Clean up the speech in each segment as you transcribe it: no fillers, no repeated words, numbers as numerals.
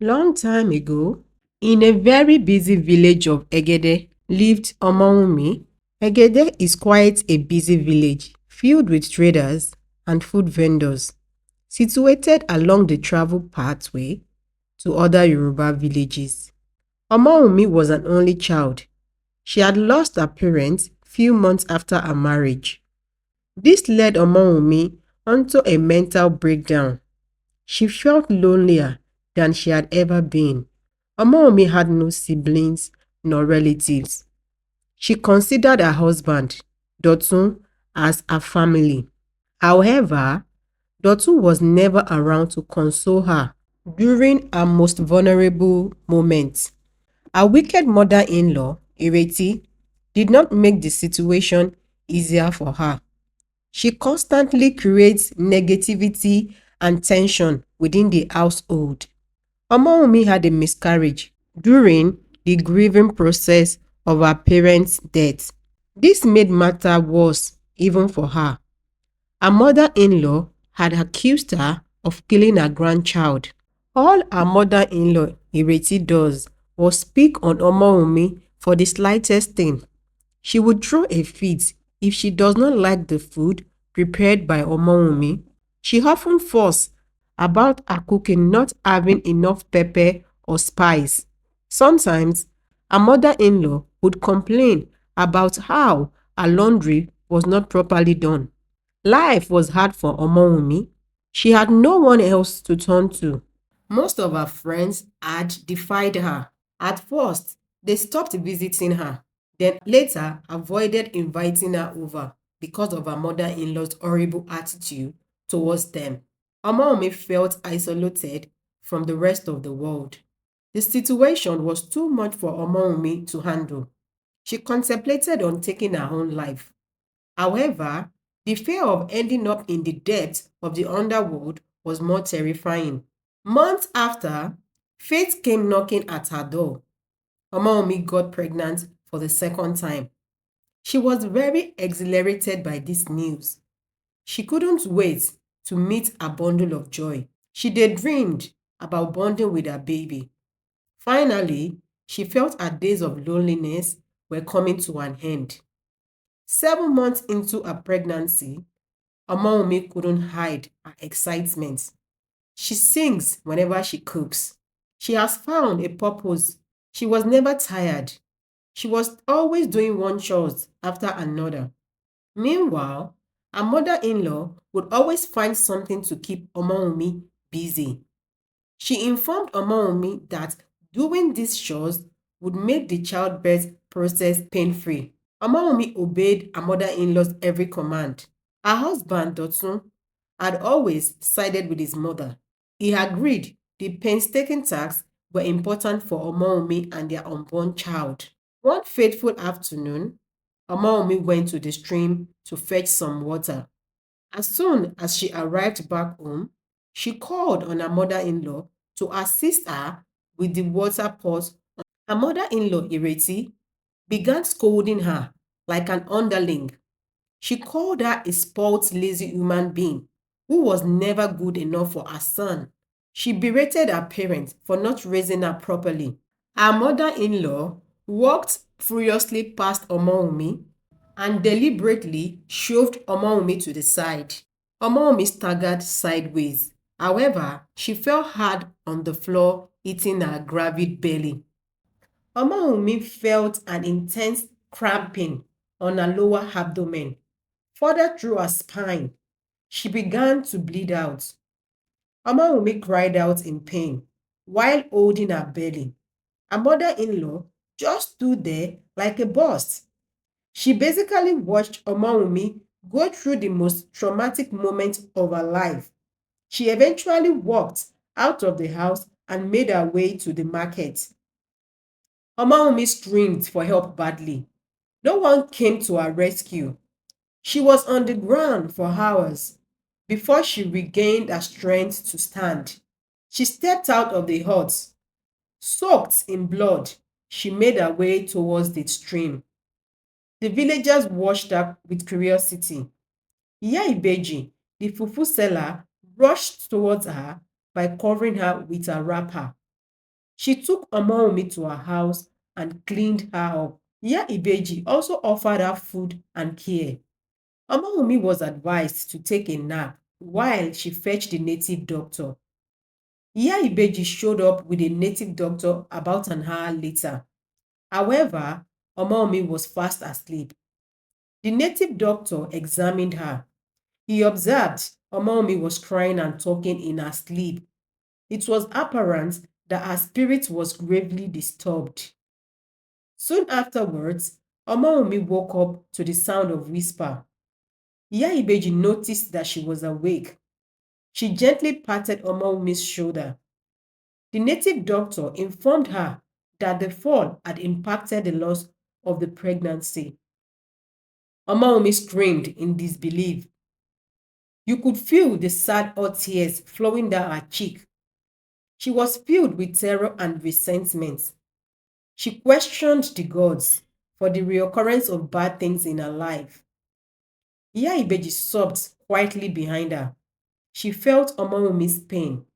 Long time ago, in a very busy village of Egede, lived Omoumi. Egede is quite a busy village filled with traders and food vendors, situated along the travel pathway to other Yoruba villages. Omoumi was an only child. She had lost her parents few months after her marriage. This led Omoumi onto a mental breakdown. She felt lonelier than she had ever been. Omomi had no siblings nor relatives. She considered her husband, Dotun, as her family. However, Dotun was never around to console her during her most vulnerable moments. Her wicked mother-in-law, Ireti, did not make the situation easier for her. She constantly creates negativity and tension within the household. Omoumi had a miscarriage during the grieving process of her parents' death. This made matter worse even for her. Her mother-in-law had accused her of killing her grandchild. All her mother-in-law Ireti does was speak on Omoumi for the slightest thing. She would throw a fit if she does not like the food prepared by Omoumi. She often fuss about her cooking not having enough pepper or spice. Sometimes her mother-in-law would complain about how her laundry was not properly done. Life was hard for Omoumi. She had no one else to turn to. Most of her friends had defied her. At first, they stopped visiting her, then later avoided inviting her over because of her mother-in-law's horrible attitude towards them. Omoome felt isolated from the rest of the world. The situation was too much for Omoome to handle. She contemplated on taking her own life. However, the fear of ending up in the depths of the underworld was more terrifying. Months after, fate came knocking at her door. Omomi got pregnant for the second time. She was very exhilarated by this news. She couldn't wait to meet a bundle of joy. She daydreamed about bonding with her baby. Finally, she felt her days of loneliness were coming to an end. 7 months into her pregnancy, Omomi couldn't hide her excitement. She sings whenever she cooks. She has found a purpose. She was never tired. She was always doing one chore after another. Meanwhile, her mother-in-law would always find something to keep Omoumi busy. She informed Omoumi that doing these chores would make the childbirth process pain-free. Omoumi obeyed her mother-in-law's every command. Her husband, Dotun, had always sided with his mother. He agreed the painstaking tasks were important for Omoumi and their unborn child. One fateful afternoon, Omoumi went to the stream to fetch some water. As soon as she arrived back home, she called on her mother-in-law to assist her with the water pot. Her mother-in-law, Ireti, began scolding her like an underling. She called her a spoilt, lazy human being who was never good enough for her son. She berated her parents for not raising her properly. Her mother-in-law walked furiously past Omoumi and deliberately shoved Omoumi to the side. Omoumi staggered sideways. However, she fell hard on the floor, hitting her gravid belly. Omoumi felt an intense cramping on her lower abdomen, further through her spine. She began to bleed out. Omoumi cried out in pain while holding her belly. Her mother-in-law just stood there like a boss. She basically watched Omoumi go through the most traumatic moment of her life. She eventually walked out of the house and made her way to the market. Omoumi screamed for help badly. No one came to her rescue. She was on the ground for hours before she regained her strength to stand. She stepped out of the hut. Soaked in blood, she made her way towards the stream. The villagers watched her with curiosity. Iya Ibeji, the fufu seller, rushed towards her by covering her with a wrapper. She took Omoumi to her house and cleaned her up. Iya Ibeji also offered her food and care. Omoumi was advised to take a nap while she fetched the native doctor. Iya Ibeji showed up with a native doctor about an hour later. However, Omoumi was fast asleep. The native doctor examined her. He observed Omoumi was crying and talking in her sleep. It was apparent that her spirit was gravely disturbed. Soon afterwards, Omoumi woke up to the sound of whisper. Iya Ibeji noticed that she was awake. She gently patted Omoumi's shoulder. The native doctor informed her that the fall had impacted the loss of the pregnancy. Omoumi screamed in disbelief. You could feel the sad hot tears flowing down her cheek. She was filled with terror and resentment. She questioned the gods for the reoccurrence of bad things in her life. Iya Ibeji sobbed quietly behind her. She felt Omoumi's pain.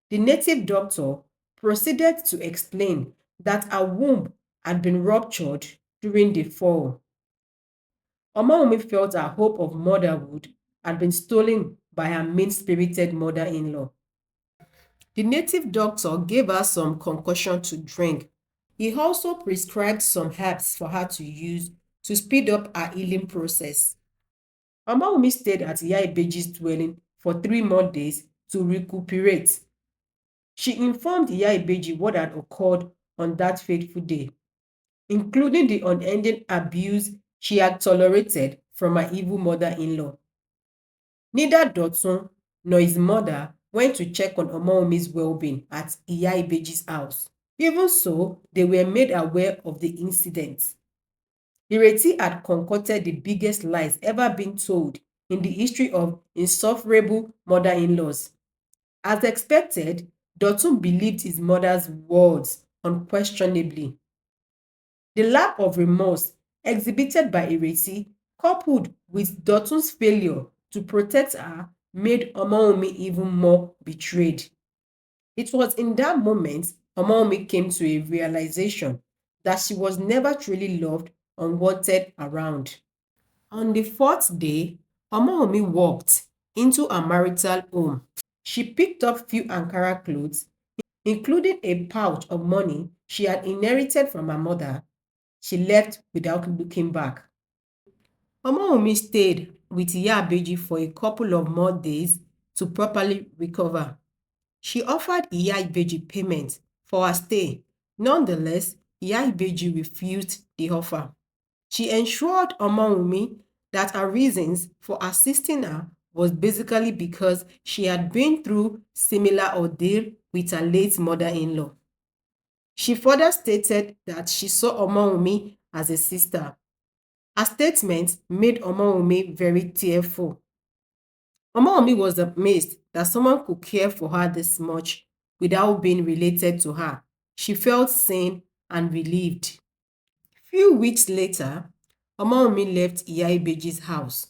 The native doctor proceeded to explain that her womb had been ruptured during the fall. Omoumi felt her hope of motherhood had been stolen by her mean-spirited mother-in-law. The native doctor gave her some concoction to drink. He also prescribed some herbs for her to use to speed up her healing process. Omoumi stayed at Iya Ibeji's dwelling for 3 more days to recuperate. She informed Iya Ibeji what had occurred on that fateful day, including the unending abuse she had tolerated from her evil mother-in-law. Neither Dotun nor his mother went to check on Omoumi's well-being at Iya Ibeji's house. Even so, they were made aware of the incident. Ireti had concocted the biggest lies ever been told in the history of insufferable mother-in-laws. As expected, Dotun believed his mother's words unquestionably. The lack of remorse exhibited by Ireti, coupled with Dotun's failure to protect her, made Omoumi even more betrayed. It was in that moment Omoumi came to a realization that she was never truly loved or wanted around. On the fourth day, Omoumi walked into a marital home. She picked up few Ankara clothes, including a pouch of money she had inherited from her mother. She left without looking back. Omoumi stayed with Iya Ibeji for a couple of more days to properly recover. She offered Iya Ibeji payment for her stay. Nonetheless, Iya Ibeji refused the offer. She ensured Omoumi that her reasons for assisting her was basically because she had been through similar ordeal with her late mother-in-law. She further stated that she saw Omoumi as a sister. Her statement made Omoumi very tearful. Omoumi was amazed that someone could care for her this much without being related to her. She felt seen and relieved. Few weeks later, Omoumi left Iya Ibeji's house.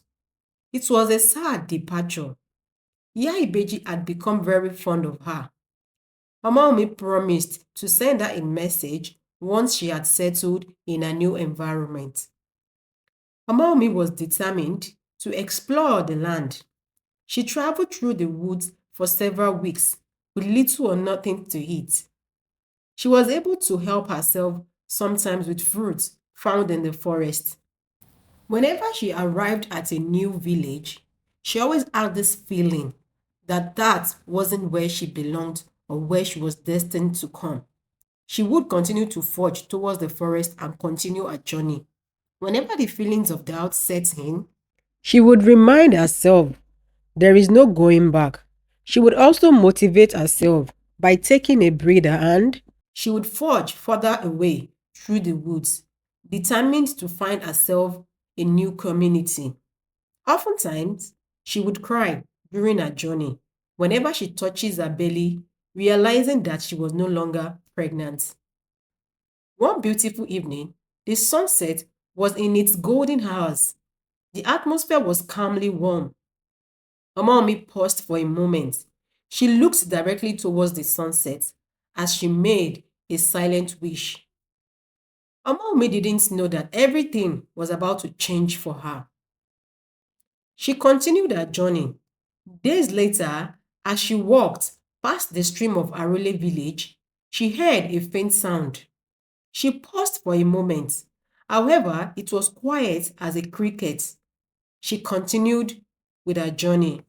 It was a sad departure. Iya Ibeji had become very fond of her. Omoumi promised to send her a message once she had settled in a new environment. Omoumi was determined to explore the land. She traveled through the woods for several weeks with little or nothing to eat. She was able to help herself sometimes with fruits found in the forest. Whenever she arrived at a new village, she always had this feeling that that wasn't where she belonged or where she was destined to come. She would continue to forge towards the forest and continue her journey. Whenever the feelings of doubt set in, she would remind herself there is no going back. She would also motivate herself by taking a breather and she would forge further away through the woods, determined to find herself a new community. Oftentimes, she would cry during her journey whenever she touches her belly, realizing that she was no longer pregnant. One beautiful evening, the sunset was in its golden hours. The atmosphere was calmly warm. Omomi paused for a moment. She looked directly towards the sunset as she made a silent wish. Omomi didn't know that everything was about to change for her. She continued her journey. Days later, as she walked past the stream of Arole village, she heard a faint sound. She paused for a moment. However, it was quiet as a cricket. She continued with her journey.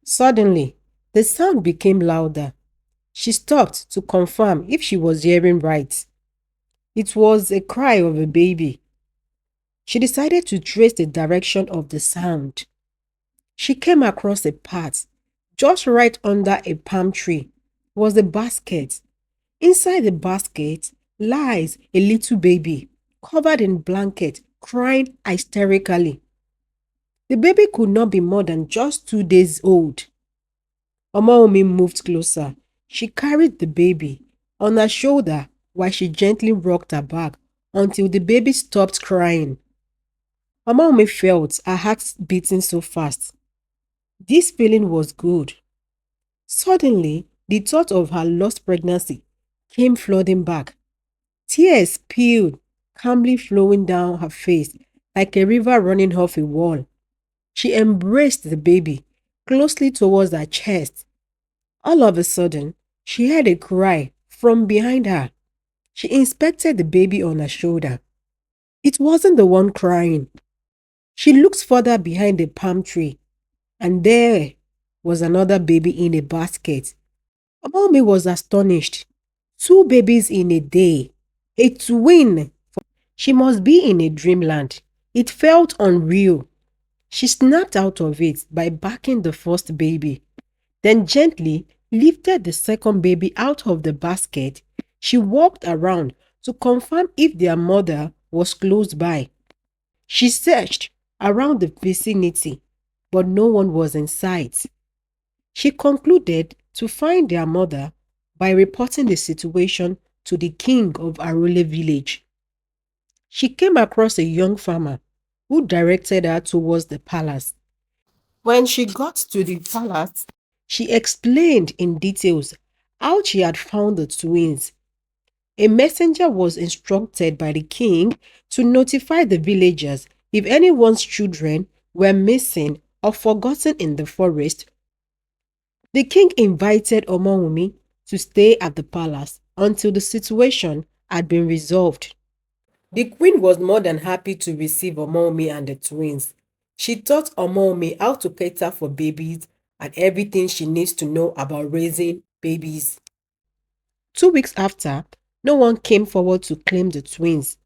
Suddenly, the sound became louder. She stopped to confirm if she was hearing right. It was a cry of a baby. She decided to trace the direction of the sound. She came across a path. Just right under a palm tree was a basket. Inside the basket lies a little baby covered in blanket, crying hysterically. The baby could not be more than just 2 days old. Omaomi moved closer. She carried the baby on her shoulder while she gently rocked her back until the baby stopped crying. Omaomi felt her heart beating so fast. This feeling was good. Suddenly, the thought of her lost pregnancy came flooding back. Tears spilled, calmly flowing down her face like a river running off a wall. She embraced the baby closely towards her chest. All of a sudden, she heard a cry from behind her. She inspected the baby on her shoulder. It wasn't the one crying. She looked further behind the palm tree, and there was another baby in a basket. Mommy was astonished. Two babies in a day. A twin. She must be in a dreamland. It felt unreal. She snapped out of it by backing the first baby, then gently lifted the second baby out of the basket. She walked around to confirm if their mother was close by. She searched around the vicinity, but no one was in sight. She concluded to find their mother by reporting the situation to the king of Arole village. She came across a young farmer who directed her towards the palace. When she got to the palace, she explained in details how she had found the twins. A messenger was instructed by the king to notify the villagers if anyone's children were missing or forgotten in the forest. The king invited Omowumi to stay at the palace until the situation had been resolved. The queen was more than happy to receive Omowumi and the twins. She taught Omowumi how to cater for babies and everything she needs to know about raising babies. 2 weeks after, no one came forward to claim the twins.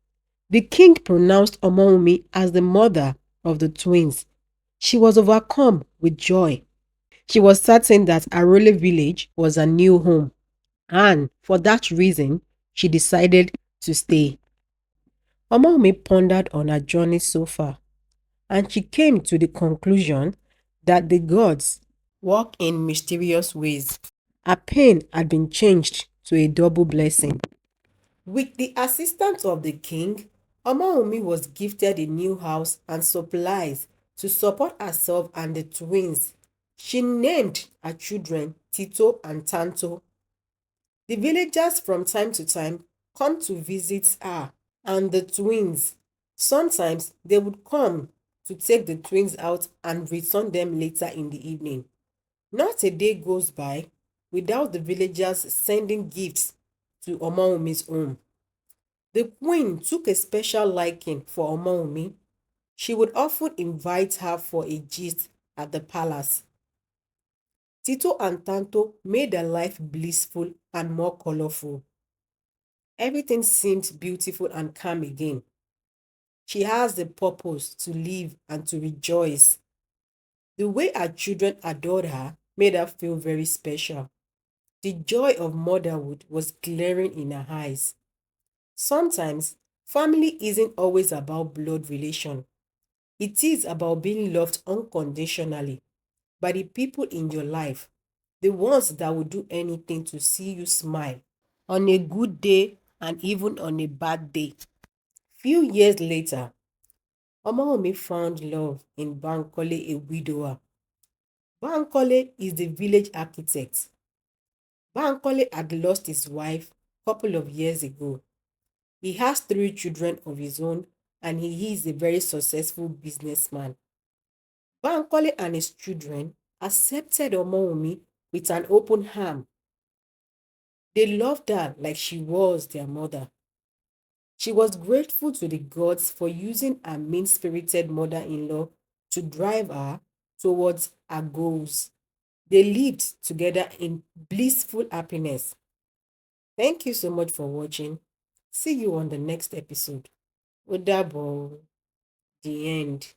The king pronounced Omowumi as the mother of the twins. She was overcome with joy. She was certain that Arole village was a new home, and for that reason, she decided to stay. Omowumi pondered on her journey so far, and she came to the conclusion that the gods work in mysterious ways. Her pain had been changed to a double blessing. With the assistance of the king, Omaomi was gifted a new house and supplies to support herself and the twins. She named her children Tito and Tanto. The villagers from time to time come to visit her and the twins. Sometimes they would come to take the twins out and return them later in the evening. Not a day goes by without the villagers sending gifts to Omaomi's home. The queen took a special liking for Omaomi. She would often invite her for a gist at the palace. Tito and Tanto made her life blissful and more colorful. Everything seemed beautiful and calm again. She has the purpose to live and to rejoice. The way her children adored her made her feel very special. The joy of motherhood was glaring in her eyes. Sometimes, family isn't always about blood relation. It is about being loved unconditionally by the people in your life, the ones that will do anything to see you smile on a good day and even on a bad day. Few years later, Omaomi found love in Bankole, a widower. Bankole is the village architect. Bankole had lost his wife couple of years ago. He has three children of his own and he is a very successful businessman. Bankole and his children accepted Omowumi with an open arm. They loved her like she was their mother. She was grateful to the gods for using her mean spirited mother in law to drive her towards her goals. They lived together in blissful happiness. Thank you so much for watching. See you on the next episode. Ó dàbọ̀. The end.